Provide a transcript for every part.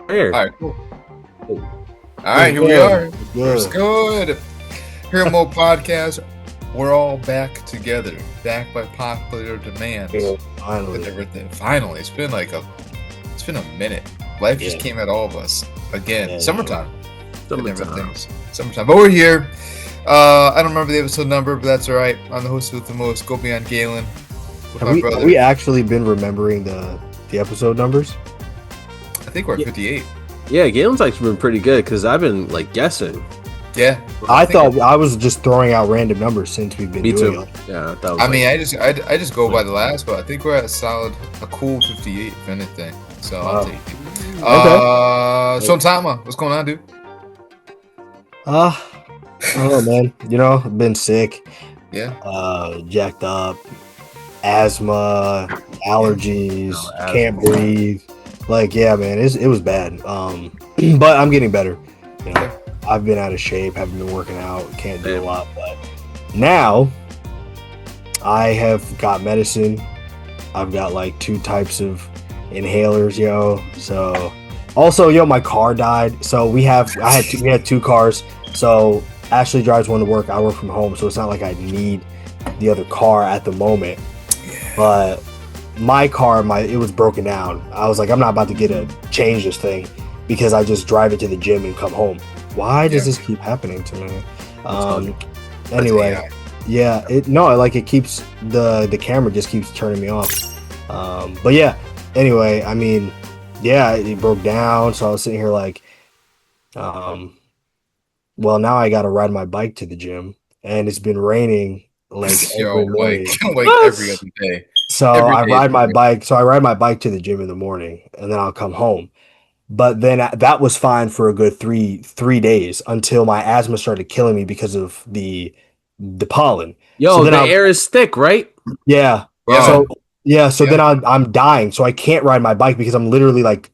Here. All right, cool. All right, here we are. It's good. Hero Podcast. We're all back together, back by popular demand. Finally, with everything. Finally, it's been a minute. Life just came at all of us again. Summertime. Summertime. But we're here. I don't remember the episode number, but that's all right. I'm the host with the most. Go beyond Galen. Have we actually been remembering the episode numbers? I think we're at 58. Yeah, Galen's actually been pretty good because I've been like guessing. Yeah, I thought I was just throwing out random numbers since we've been doing it. Yeah, I just go by the last, but I think we're at a cool 58 if anything. So I'll take it. Okay. So Tama, what's going on, dude? I don't know, man. I've been sick. Yeah. Jacked up, asthma, allergies, can't breathe. Like, yeah, man, it was bad. But I'm getting better. I've been out of shape, haven't been working out, can't do a lot. But now I have got medicine. I've got like 2 types of inhalers, yo. So also, my car died. So we had 2 cars. So Ashley drives one to work. I work from home, so it's not like I need the other car at the moment. Yeah. But my car, it was broken down. I was like, I'm not about to change this thing because I just drive it to the gym and come home. Why does this keep happening to me? Anyway, it keeps the camera just keeps turning me off. But yeah, anyway, I mean, yeah, it broke down. So I was sitting here like, well, now I got to ride my bike to the gym, and it's been raining like every morning. Like every other day. So I ride my bike to the gym in the morning, and then I'll come home. But then that was fine for a good three days until my asthma started killing me because of the pollen. Yo, so the air is thick, right? Yeah. Wow. So then I'm dying, so I can't ride my bike because I'm literally like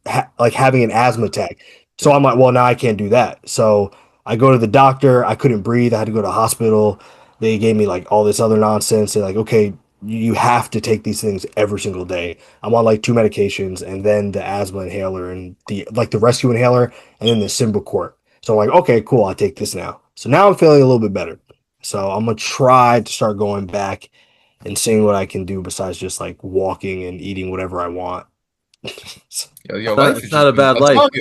having an asthma attack. So I'm like, well, now I can't do that. So I go to the doctor. I couldn't breathe. I had to go to the hospital. They gave me like all this other nonsense. They're like, okay, you have to take these things every single day. I'm on like 2 medications, and then the asthma inhaler and the rescue inhaler, and then the Symbicort. So I'm like, okay, cool. I'll take this now. So now I'm feeling a little bit better. So I'm going to try to start going back and seeing what I can do besides just like walking and eating whatever I want. It's not a bad life.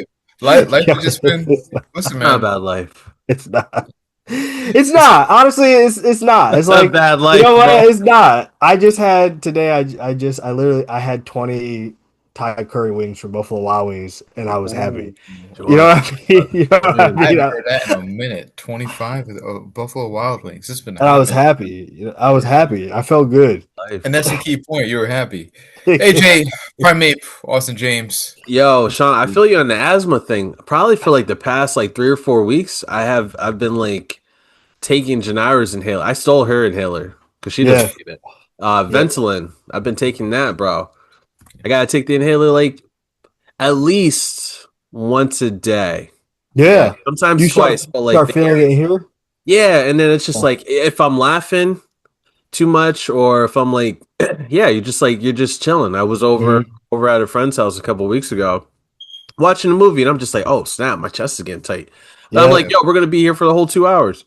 Life has just been, listen, man. Not a bad life. It's not. It's not. Honestly, it's not. It's like a bad life. You know what? Bro. It's not. I just had today. I had 20 Thai curry wings from Buffalo Wild Wings, and I was happy. Sure. You know what I mean? I haven't heard that in a minute. 25 Buffalo Wild Wings. It's been. And I was happy. I was happy. I felt good. And that's the key point. You were happy. AJ, Primate, Austin James. Yo, Sean, I feel you on the asthma thing. Probably for like the past like 3 or 4 weeks, I've been like taking Janira's inhaler. I stole her inhaler because she doesn't need it. Ventolin. I've been taking that, bro. I gotta take the inhaler like at least once a day. Yeah, sometimes twice. But like, start feeling it here. Yeah, and then it's just like if I'm laughing too much, or if I'm like, you're just chilling. I was over at a friend's house a couple weeks ago, watching a movie, and I'm just like, oh snap, my chest is getting tight. But I'm like, yo, we're gonna be here for the whole 2 hours.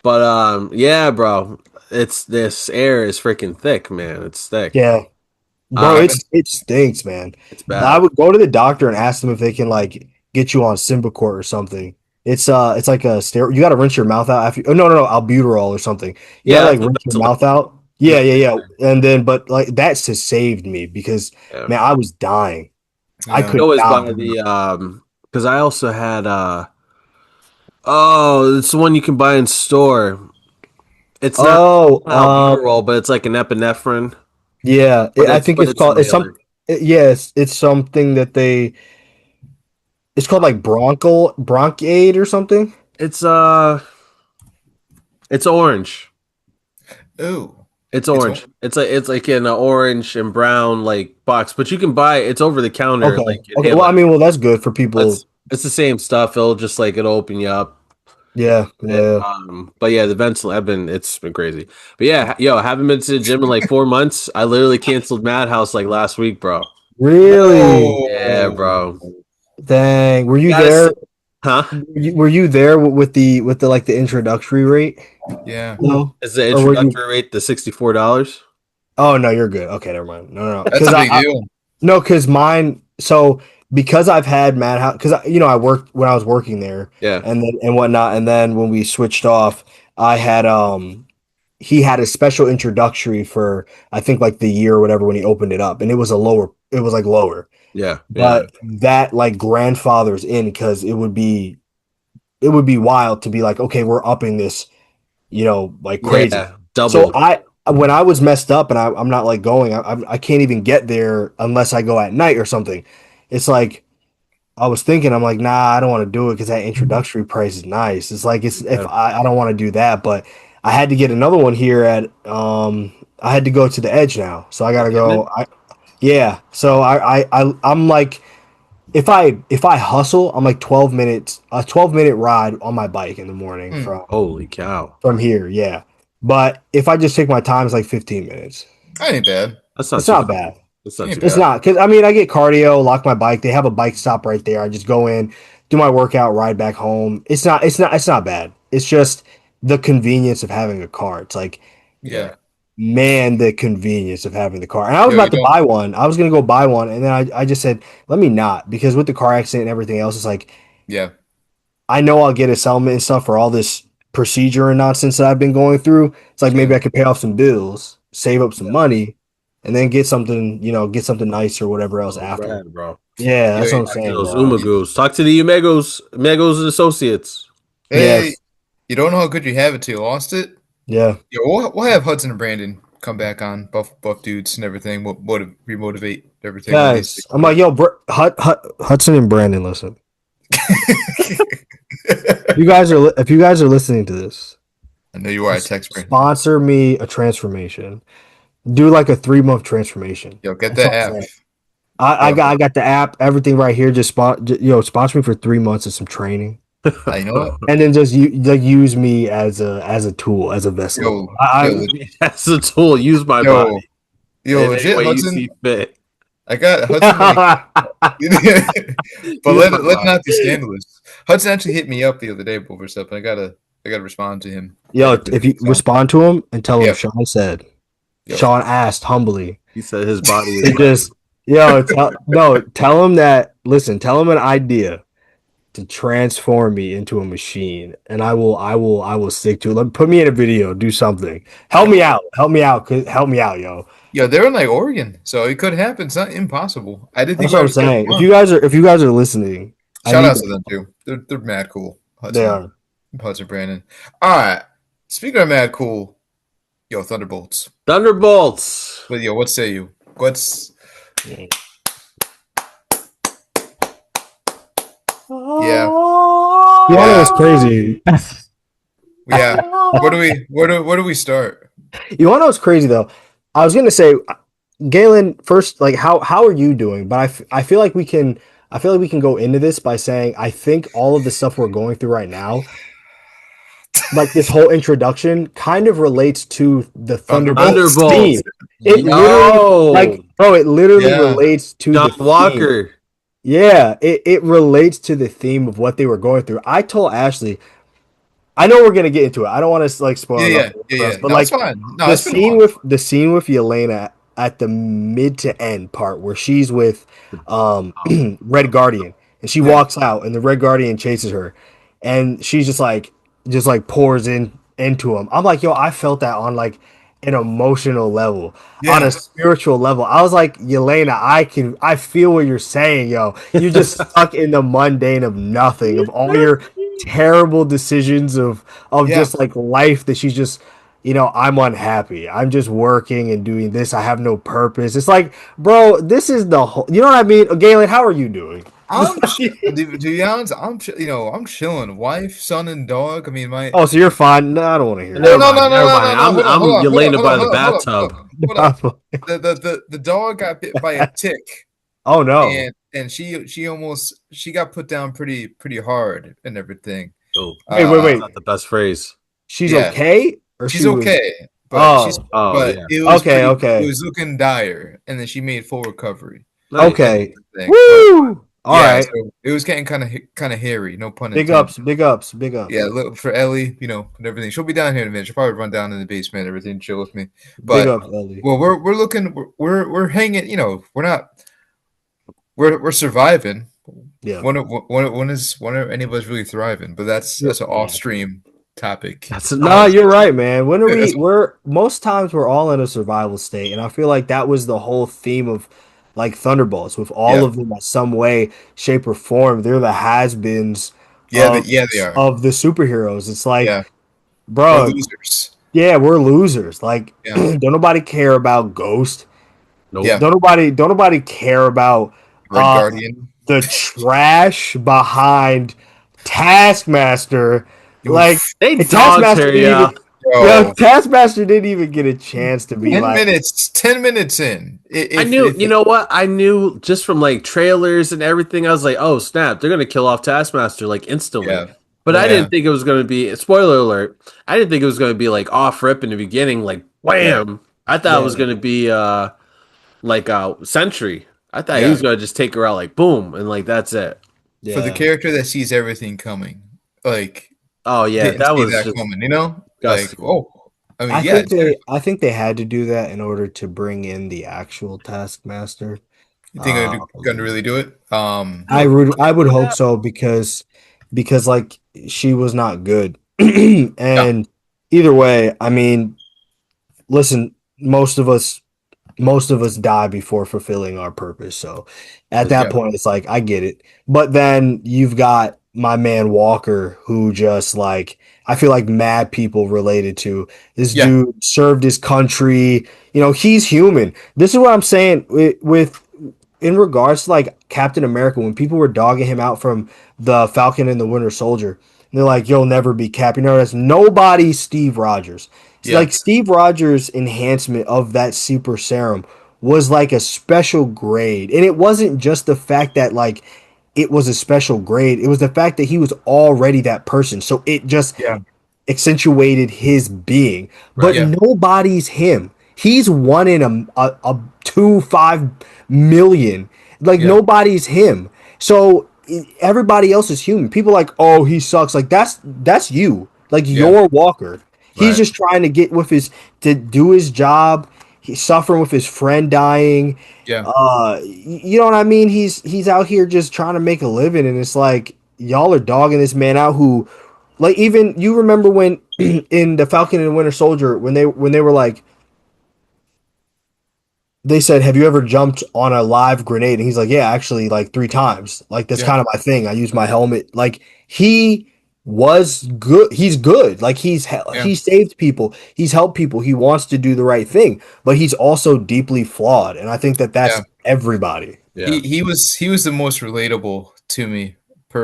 But yeah, bro, this air is freaking thick, man. It's thick. Yeah. Bro, it stinks, man. It's bad. I would go to the doctor and ask them if they can like get you on Symbicort or something. It's like a steroid. You got to rinse your mouth out after. Oh no, albuterol or something. You gotta, like rinse your mouth out. Yeah. And then, but like that's just saved me because man, I was dying. I could not. Because I also had it's the one you can buy in store. It's not albuterol, but it's like an epinephrine. Yeah, I think it's called. It's some. It's something that they. It's called like Bronchiade or something. It's orange. Ooh, it's orange. It's like in an orange and brown like box, but you can buy it's over the counter. Okay. Well, I mean, that's good for people. It's the same stuff. It'll open you up. Yeah. But yeah, the Ventolin, it's been crazy. But yeah, yo, I haven't been to the gym in like 4 months. I literally canceled Madhouse like last week, bro. Really? Yeah, bro. Dang, were you Gotta there? say, huh? Were you there with the like the introductory rate? Yeah, No, Is the or were you? introductory rate the $64? Oh no, you're good. Okay, never mind. No, that's because a big deal. no, because mine. So because I've had Madhouse, because I worked when I was working there, Yeah, and then and whatnot, and then when we switched off, I had he had a special introductory for I think like the year or whatever when he opened it up, and it was a lower. It was like lower, yeah, yeah, but that like grandfathers in because it would be wild to be like, okay, we're upping this, like crazy. yeah. So Double. when I was messed up and I'm not like going, I can't even get there unless I go at night or something. It's like I was thinking, I'm like, nah, I don't want to do it because that introductory price is nice. It's like it's if Yeah, I don't want to do that, but I had to get another one here at I had to go to the Edge now, so I gotta Hammond? go. Yeah, so I'm like if I hustle, I'm like 12 minutes, a 12-minute ride on my bike in the morning Hmm. Holy cow! from here, yeah. But if I just take my time, it's like 15 minutes. That ain't bad. That's not It's too not bad. bad. That's not Ain't too It's bad. bad. not because I mean I get cardio, lock my bike. They have a bike stop right there. I just go in, do my workout, ride back home. It's not bad. It's just the convenience of having a car. It's like, Yeah. man, the convenience of having the car. And I was Yo, you about to don't. buy one. I was gonna go buy one, and then I just said, let me not, because with the car accident and everything else, it's like Yeah. I know I'll get a settlement and stuff for all this procedure and nonsense that I've been going through. It's like maybe Yeah. I could pay off some bills, save up some money, and then get something nice or whatever else Oh, after. Brad, bro. Yeah, Yo, that's what I'm Talk to saying, those bro. Umagos. Talk to the Umegos and Associates. hey, Yes. you don't know how good you have it till you lost it. Yeah. Yo, we'll have Hudson and Brandon come back on buff dudes and everything. We'll remotivate everything when they Guys, stick I'm to like, yo, Hudson and Brandon, listen. it. If you guys are listening to this, I know you are. I text Brandon. sponsor me a transformation. Do like a 3-month transformation. Yo, get That's that what I'm app. saying. I Yo, got I got the app, everything right here. Just sponsor me for 3 months of some training. you know what? And then just like use me as a tool, as a vessel. Yo, I yo, That's the tool. Use my yo, body yo, in any legit, way you Hudson. see fit. I got Hudson like, but Use my let body. not be scandalous. Hudson actually hit me up the other day over stuff, and I gotta respond to him and yo, if everything. you So respond to him and tell him yeah, Sean said, yo, Sean asked humbly He said his body is to ready. just tell him that listen, tell him an idea to transform me into a machine, and I will stick to it. Put me in a video, do something. yo, Help me out, yo. yo, they're in like Oregon, so it could happen. It's not impossible. I didn't think That's we what I'm already got saying. If one. you guys are listening, I Shout need outs to that. them too. They're mad cool. They are. Hudson Brandon. All right. Speaking of mad cool, yo, Thunderbolts. Thunderbolts. But yo, what say you? What's Yeah. yeah, You know yeah, what's crazy? yeah. Where do we start? You want to know what's crazy though? I was gonna say, Galen, first, like how are you doing? But I feel like we can go into this by saying I think all of the stuff we're going through right now, like this whole introduction, kind of relates to the Thunderbolts Thunderbolts. theme. Thunderbolts. It literally, Yo. like, bro, it literally Yeah. relates to John the theme. Walker. Yeah, it relates to the theme of what they were going through. I told Ashley, I know we're gonna get into it. I don't want to like spoil nothing for us, but No, it's like fine. No, the it's been scene fun. with Yelena at the mid to end part where she's with Red Guardian and she Yeah. walks out and the Red Guardian chases her and she's just like pours into him. I'm like, yo, I felt that on like an emotional level, on a Yeah. spiritual level. I was like, Yelena, I feel what you're saying, yo. You're just stuck in the mundane of nothing, of all your terrible decisions of Yeah. just like life that she's just I'm unhappy. I'm just working and doing this. I have no purpose. It's like, bro, this is the whole, you know what I mean? Galen, how are you doing? To be honest, I'm chilling. Wife, son, and dog. I mean, my Oh, so you're fine. No, I don't want to hear no, Never no, that. no, mind. no, Never no, no, mind. no. Hold on, I'm Yelena by the hold up, hold bathtub. up, hold up. The dog got bit by a tick, Oh no. and she got put down pretty hard and everything. Oh, Wait, wait, that's Uh, wait. not the best phrase. She's yeah, okay? Or she's she was okay, Oh, Oh but yeah. okay, it okay. was looking dire, and then she made full recovery Nice. and Okay. everything. But Woo! All right. So it was getting kind of hairy. No pun Big intended. ups, big ups, big ups. Yeah, look for Ellie, and everything. She'll be down here in a minute. She'll probably run down in the basement, everything, chill with me. Big But ups, Ellie. well, we're looking, we're hanging. We're not, we're surviving. Yeah. When are any of us really thriving? But that's an off stream topic. No, you're right, man. When are we're most times we're all in a survival state, and I feel like that was the whole theme of like Thunderbolts, with all Yeah, of them in some way, shape, or form. They're the has-beens they are. of the superheroes. It's like, Yeah, we're bro, losers. yeah, we're losers. Like, Yeah, don't nobody care about Ghost. Nope. yeah. Don't nobody care about Red uh Guardian. the trash behind Taskmaster. Like, Oof, They dogged Taskmaster her, didn't yeah. even bro. Taskmaster didn't even get a chance to be 10 like, minutes. 10 minutes in. I knew, you know what? I knew just from like trailers and everything. I was like, oh snap, they're gonna kill off Taskmaster like instantly. Yeah, But I yeah, didn't think it was gonna be. Spoiler alert! I didn't think it was gonna be like off rip in the beginning, like yeah, wham. I thought it yeah, was gonna be like Sentry. I thought he yeah. was gonna just take her out like boom and like that's it. For the yeah. character that sees everything coming, like Oh yeah, didn't that see was that just coming, like disgusting. oh, I mean, yeah, I think they had to do that in order to bring in the actual Taskmaster. you think I'm gonna Um, really do it? I would hope Yeah. so, because like she was not good. Yeah, And either way, I mean, listen, most of us die before fulfilling our purpose. So at that yeah, point, it's like, I get it. But then you've got my man Walker, who just like, I feel like mad people related to this yeah, dude, served his country. He's human. This is what I'm saying with in regards to like Captain America, when people were dogging him out from the Falcon and the Winter Soldier, and they're like, "You'll never be Cap." That's nobody. Steve Rogers. It's yeah, like Steve Rogers' enhancement of that super serum was like a special grade, and it wasn't just the fact that like it was a special grade. It was the fact that he was already that person. So it just yeah, accentuated his being, but Right. yeah, nobody's him. He's one in a 5 million. Like, yeah, nobody's him. So everybody else is human. People like, oh, he sucks. Like, that's you. Like, yeah, you're Walker. He's Right. just trying to get with to do his job. He's suffering with his friend dying. yeah, You know what I mean? He's out here just trying to make a living, and it's like y'all are dogging this man out who, like, even you remember when in the Falcon and the Winter Soldier, when they were like, they said, "Have you ever jumped on a live grenade?" And he's like, "Yeah, actually, like 3 times. Like, that's yeah, kind of my thing. I use my helmet." Like, he was good. He's good. Like, yeah, he saved people. He's helped people. He wants to do the right thing, but he's also deeply flawed. And I think that that's yeah. everybody. Yeah. He was the most relatable to me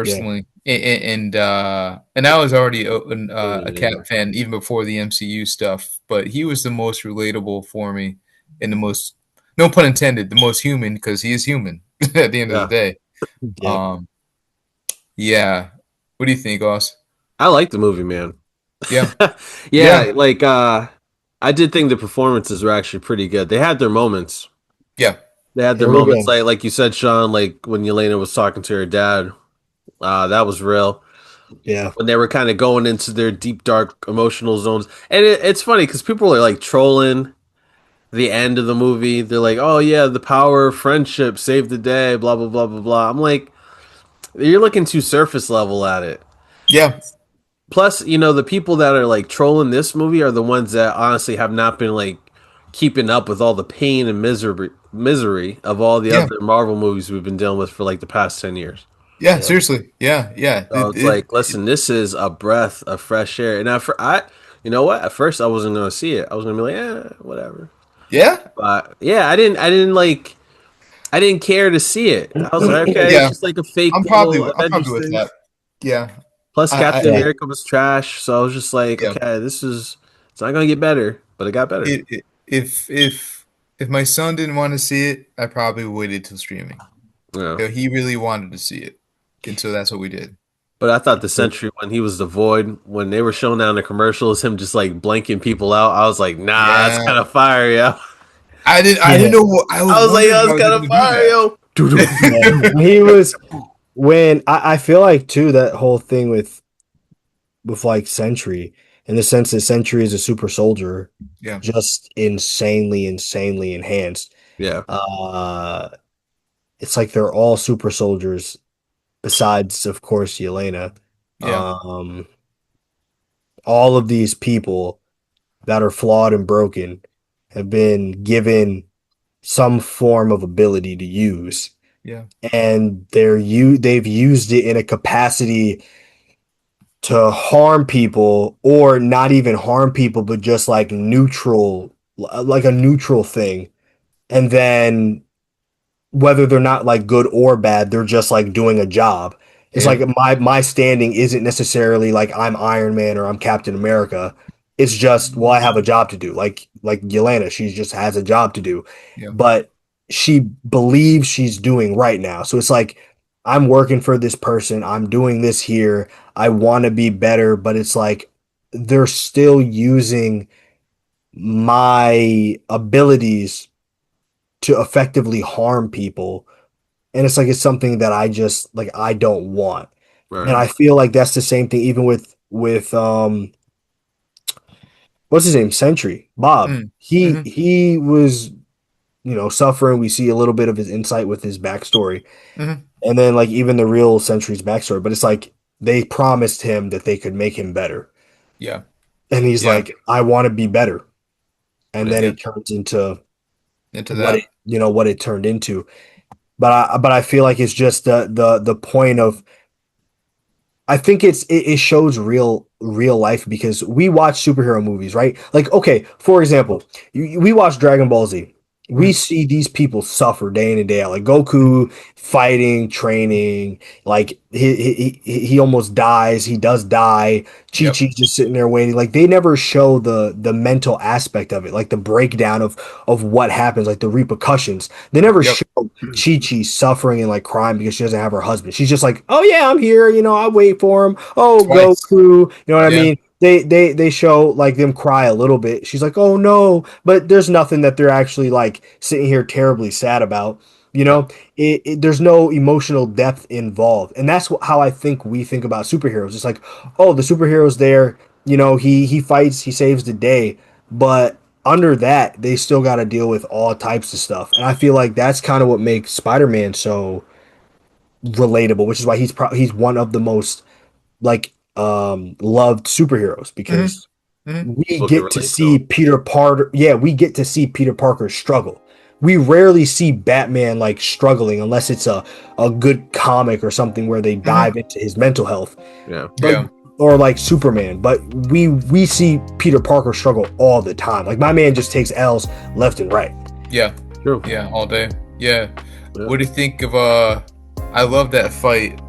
Yeah. personally, and I was already a Cap Yeah. fan even before the MCU stuff, but he was the most relatable for me, and the most, no pun intended, the most human, because he is human at the end of the Yeah. day. Yeah. Yeah. What do you think, Oz? I like the movie, man. Yeah, Yeah, yeah, like I did think the performances were actually pretty good. They had their moments. yeah, They had They their were moments, good. like you said, Sean. Like when Yelena was talking to her dad, that was real. Yeah. When they were kind of going into their deep, dark, emotional zones, and it's funny because people are like trolling the end of the movie. They're like, "Oh yeah, the power of friendship saved the day." Blah blah blah blah blah. I'm like, you're looking too surface level at it. yeah, Plus, the people that are like trolling this movie are the ones that honestly have not been like keeping up with all the pain and misery of all the yeah, other Marvel movies we've been dealing with for like the past 10 years. yeah. Yeah. Seriously, yeah, yeah. So it's like, listen, this is a breath of fresh air. And you know what? At first, I wasn't gonna see it. I was gonna be like, whatever. Yeah, But yeah, I didn't care to see it. I was like, okay, it's yeah. just like a fake I'm little probably Avengers with thing. that. Yeah, Plus, I Captain Yeah. America was trash, so I was just like, yeah. okay, it's not gonna get better, but it got better. If my son didn't want to see it, I probably waited till streaming. Yeah. He really wanted to see it, and so that's what we did. But I thought the Sentry, when he was the Void, when they were showing down the commercials, him just like blanking people out, I was like, nah, that's Yeah, kind of fire, yo. I didn't Yeah. know what I was I was like, wondering yo, how it's they kind were of gonna do fire, that. yo. He was when I feel like too that whole thing with like Sentry, in the sense that Sentry is a super soldier, Yeah. just insanely enhanced. Yeah. It's like they're all super soldiers, besides of course Yelena. Yeah. All of these people that are flawed and broken have been given some form of ability to use, Yeah. and they've used it in a capacity to harm people, or not even harm people, but just like neutral, like a neutral thing. And then whether they're not like good or bad, they're just like doing a job. It's Yeah. like my standing isn't necessarily like I'm Iron Man or I'm Captain America. It's just, well, I have a job to do. Like Yelena, she just has a job to do. Yeah. But she believes she's doing right now. So it's like I'm working for this person. I'm doing this here. I want to be better, but it's like they're still using my abilities to effectively harm people, and it's like it's something that I just like I don't want. And Right. I feel like that's the same thing even with what's his name, Sentry Bob. Mm. He was, suffering. We see a little bit of his insight with his backstory, and then like even the real Sentry's backstory, but it's like they promised him that they could make him better, Yeah. and he's Yeah. like, I want to be better. And then Yeah. it turns into what that. what it turned into. But I feel like it's just the point of, I think it shows real life, because we watch superhero movies, right? Like, okay, for example, we watch Dragon Ball Z. We Mhm. see these people suffer day in and day out, like Goku fighting, training, like he almost dies. He does die. Chi Yep. Chi's just sitting there waiting. Like they never show the mental aspect of it, like the breakdown of what happens, like the repercussions. They never Yep. show Chi Chi suffering and like crying because she doesn't have her husband. She's just like, oh yeah, I'm here. I wait for him. Oh, Twice. Goku. You know what I Yeah. mean? They show like them cry a little bit. She's like, oh no, but there's nothing that they're actually like sitting here terribly sad about. Yep. There's no emotional depth involved, and that's how I think we think about superheroes. It's like, oh, the superhero's there. He fights, he saves the day, but under that, they still got to deal with all types of stuff. And I feel like that's kind of what makes Spider-Man so relatable, which is why he's one of the most like loved superheroes, hmm because hmm we People can get to relate to see him. Peter Parker. Yeah, we get to see Peter Parker struggle. We rarely see Batman like struggling unless it's a good comic or something where they hmm dive into his mental health. Yeah. But Yeah. or like Superman, but we see Peter Parker struggle all the time. Like my man just takes L's left and right. Yeah. True. Yeah. All day. Yeah. Yeah. What do you think of I love that fight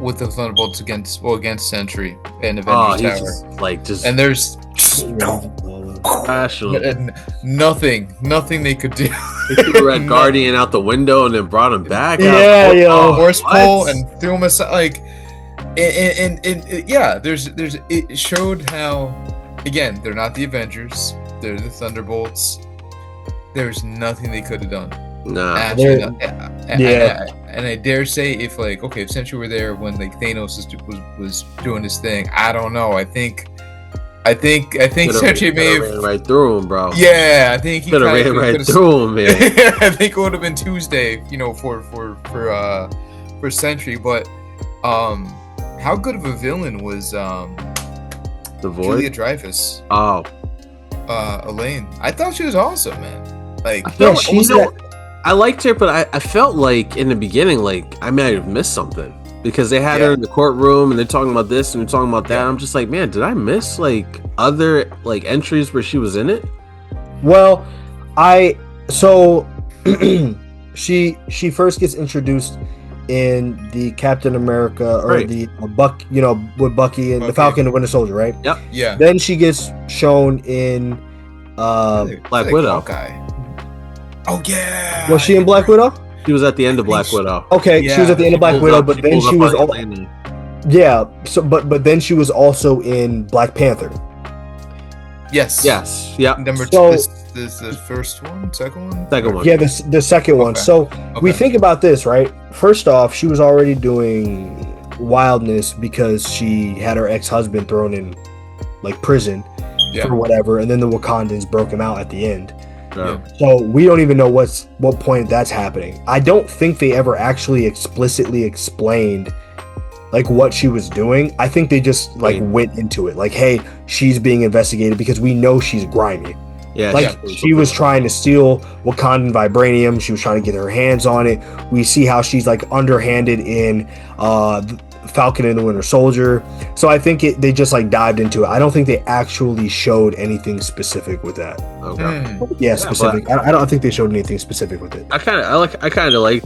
with the Thunderbolts against Sentry and Oh, Avengers he's Tower. just like And there's special. nothing they could do. They threw Red Guardian out the window and then brought him back. Yeah, yo. Horse what? pull and threw him aside. Like, and yeah, there's it showed how, again, they're not the Avengers, they're the Thunderbolts. There's nothing they could have done. Nah. Absolutely not. Yeah. And I dare say, if Sentry were there when like Thanos was doing his thing, I don't know. I think Sentry may have ran right through him, bro. Yeah, I think he Could have ran right through him, man. I think it would have been Tuesday, for Sentry. But how good of a villain was The Void. Julia Dreyfus? Oh, Elaine. I thought she was awesome, man. Like, I felt she's I liked her, but I felt like in the beginning, like I might have missed something because they had her in the courtroom and they're talking about this and they're talking about that. Yeah. I'm just like, man, did I miss like other like entries where she was in it? Well, she first gets introduced in the Captain America, or Right. the Buck, with Bucky and the Bucky. Falcon and the Winter Soldier, right? Yep. yeah, Then she gets shown in Black Widow. Hawkeye. Oh yeah. was she in Black Widow? She was at the end of Black she- Widow. Okay, she was at the end of Black Pulled Widow, up- but then pulled she up was on all, Yelena. yeah. So but then she was also in Black Panther. Yes. Yes. Yeah. Number So- two. This the first one, second one, second one. Yeah, the second one. So we think about this, right? First off, she was already doing wildness because she had her ex-husband thrown in like prison for whatever, and then the Wakandans broke him out at the end. Yeah. So we don't even know what point that's happening. I don't think they ever actually explicitly explained like what she was doing. I think they just like went into it like, hey, she's being investigated because we know she's grimy. Yeah, like she was trying to steal Wakandan vibranium. She was trying to get her hands on it. We see how she's like underhanded in Falcon and the Winter Soldier. So I think they just like dived into it. I don't think they actually showed anything specific with that. Okay. Yeah, specific. I don't think they showed anything specific with it. I kind of like